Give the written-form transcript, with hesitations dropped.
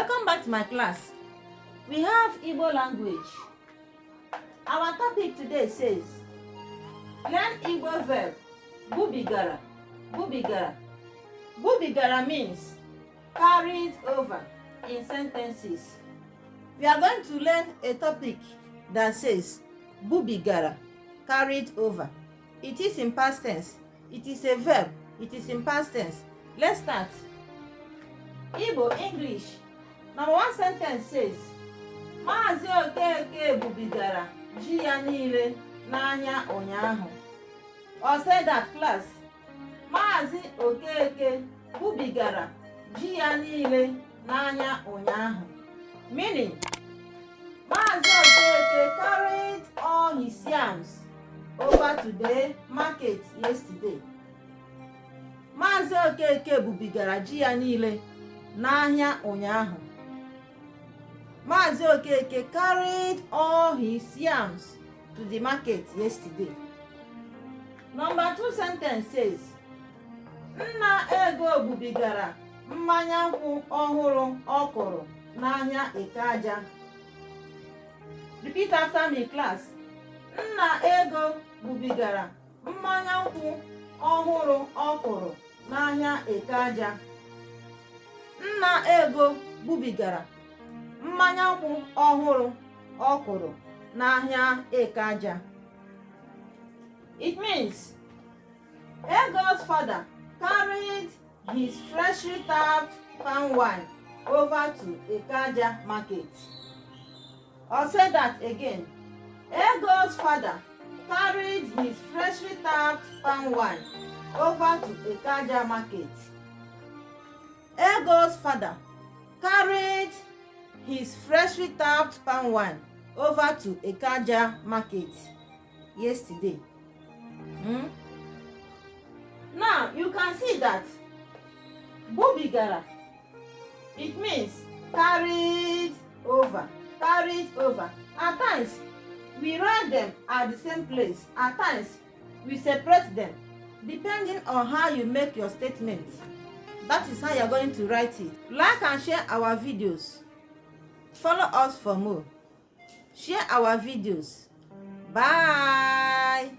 Welcome back to my class. We have Igbo language. Our topic today says, learn Igbo verb, Bubigara. Bubigara. Bubigara means carried over in sentences. We are going to learn a topic that says, Bubigara, carried over. It is in past tense. It is a verb. It is in past tense. Let's start. Igbo English. Number one sentence says, Maazi Okeke bubigara ji ya niile n'ahịa ụnyaahụ. Or say that class. Maazi Okeke bubigara ji ya niile n'ahịa ụnyaahụ. Meaning, Maazi Okeke carried all his yams over to the market yesterday. Maazi Okeke bubigara ji ya niile n'ahịa ụnyaahụ. Maazi Okeke carried all his yams to the market yesterday. Number two sentence says, Nna Ego bubigara mmanya nkwụ ọhụrụ ọ kụrụ n'ahịa Ikeaja. Repeat after me, class. Nna Ego bubigara mmanya nkwụ ọhụrụ ọ kụrụ n'ahịa Ikeaja. Nna Ego bubigara mmanya nkwụ ọhụrụ ọ kụrụ n'ahịa Ikeaja. It means Ego's father carried his freshly tapped palm wine over to Ikeaja market. I'll say that again. Ego's father carried his freshly tapped palm wine over to Ikeaja market. Ego's father carried his freshly tapped palm wine over to Ikeaja market yesterday. Now you can see that Bubigara, it means carried over. Carried over. At times we write them at the same place. At times we separate them depending on how you make your statement. That is how you are going to write it. Like and share our videos. Follow us for more. Share our videos. Bye.